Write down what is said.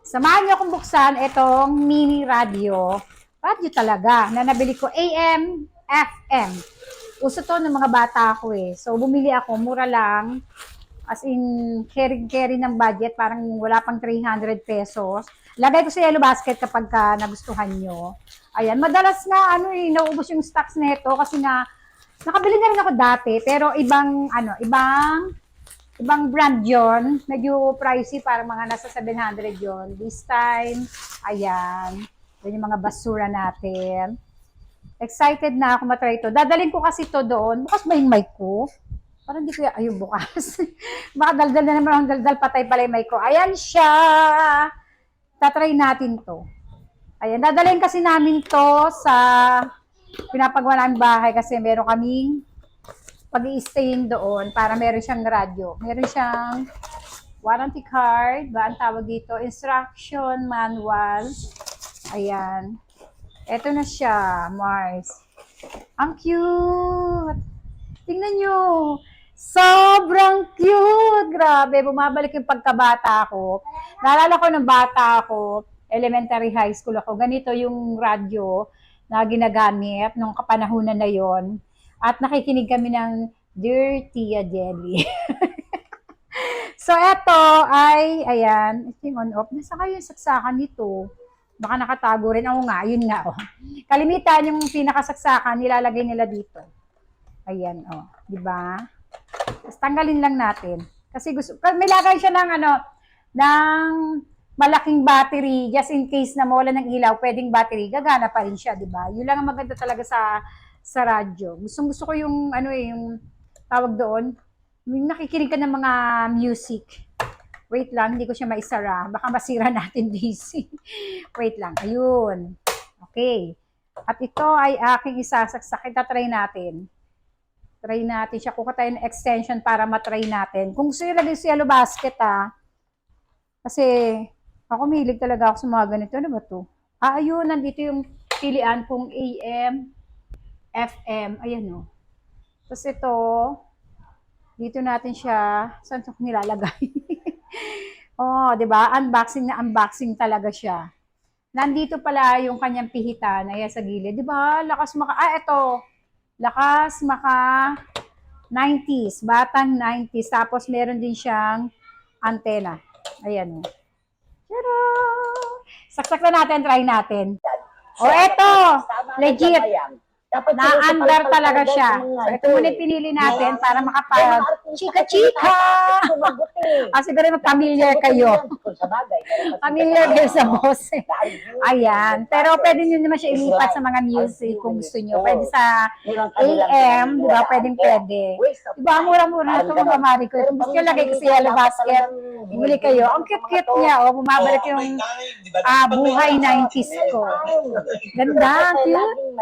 Samahan niyo akong buksan itong mini radio. Radio talaga, na nabili ko AM, FM. Uso to ng mga bata ko eh. So, bumili ako, mura lang. As in, carry ng budget, parang wala pang 300 pesos. Lagay ko sa yellow basket kapag nagustuhan nyo. Ayan, madalas nga, naubos yung stocks nito kasi nga, nakabili na rin ako dati, pero ibang brand yon, medyo pricey, para mga nasa 700 yon. This time, ayan, yun yung mga basura natin. Excited na ako matry ito. Dadalhin ko kasi ito doon. Bukas ba yung mic ko? Parang hindi ko ayun bukas. Baka daldal na naman ang daldal, patay pala yung mic ko. Ayan siya! Tatry natin to. Ayan, dadalhin kasi namin to sa pinapagawa namin bahay kasi meron kaming pag-i-staying doon para meron siyang radyo. Meron siyang warranty card, ba ang tawag dito? Instruction manual. Ayan. Ito na siya, Mars. Ang cute! Tingnan nyo! Sobrang cute! Grabe, bumabalik yung pagkabata ko. Naalala ko ng bata ako, elementary high school ako, ganito yung radyo na ginagamit nung kapanahunan na yon. At nakikinig kami ng Dear Tia Jelly. So, eto ay, ayan, yung on-off. Nasa kayo yung saksakan nito? Baka nakatago rin. Oo nga, yun nga. Oh. Kalimitan yung pinakasaksakan, nilalagay nila dito. Ayan, oh. Diba? Tapos tanggalin lang natin. Kasi may lagay siya ng ng malaking battery, just in case na mawala ng ilaw, pwedeng battery, gagana pa rin siya, diba? Yun lang ang maganda talaga sa radyo. Gusto ko yung, yung tawag doon, yung nakikinig ka ng mga music. Wait lang, hindi ko siya maisara. Baka masira natin DC. Wait lang, ayun. Okay. At ito ay aking isasaksak. Try natin. Try natin siya. Kuha tayo ng extension para matry natin. Kung gusto nyo lagay sa yellow basket kasi ako mahilig talaga ako sa mga ganito. Ano ba to? Ayun, nandito yung pilian kung AM, FM. Ayan o. Tapos ito, dito natin siya, saan ito nilalagay? Oh, 'di ba? Unboxing na unboxing talaga siya. Nandito pala yung kanyang pihitan, ayan sa gilid, 'di ba? Ito. Lakas maka 90s, batang 90s. Tapos meron din siyang antena. Ayan. Tara! Saksak na natin, try natin. Oh, ito, legit. Na-under talaga siya. So, ito muna pinili natin para makapag chika-chika. Siguro familiar kayo. Familiar kayo sa boss. Ayan. Pero pwede nyo naman siya ilipat sa mga music kung gusto nyo. Pwede sa AM, di ba? Pwede. Diba, mura-mura na ito mga mari ko. Kung gusto nyo lagay ko sa yellow basket, bumili kayo. Ang cute-cute niya. Bumabalik yung buhay 90s ko. Ganda, cute.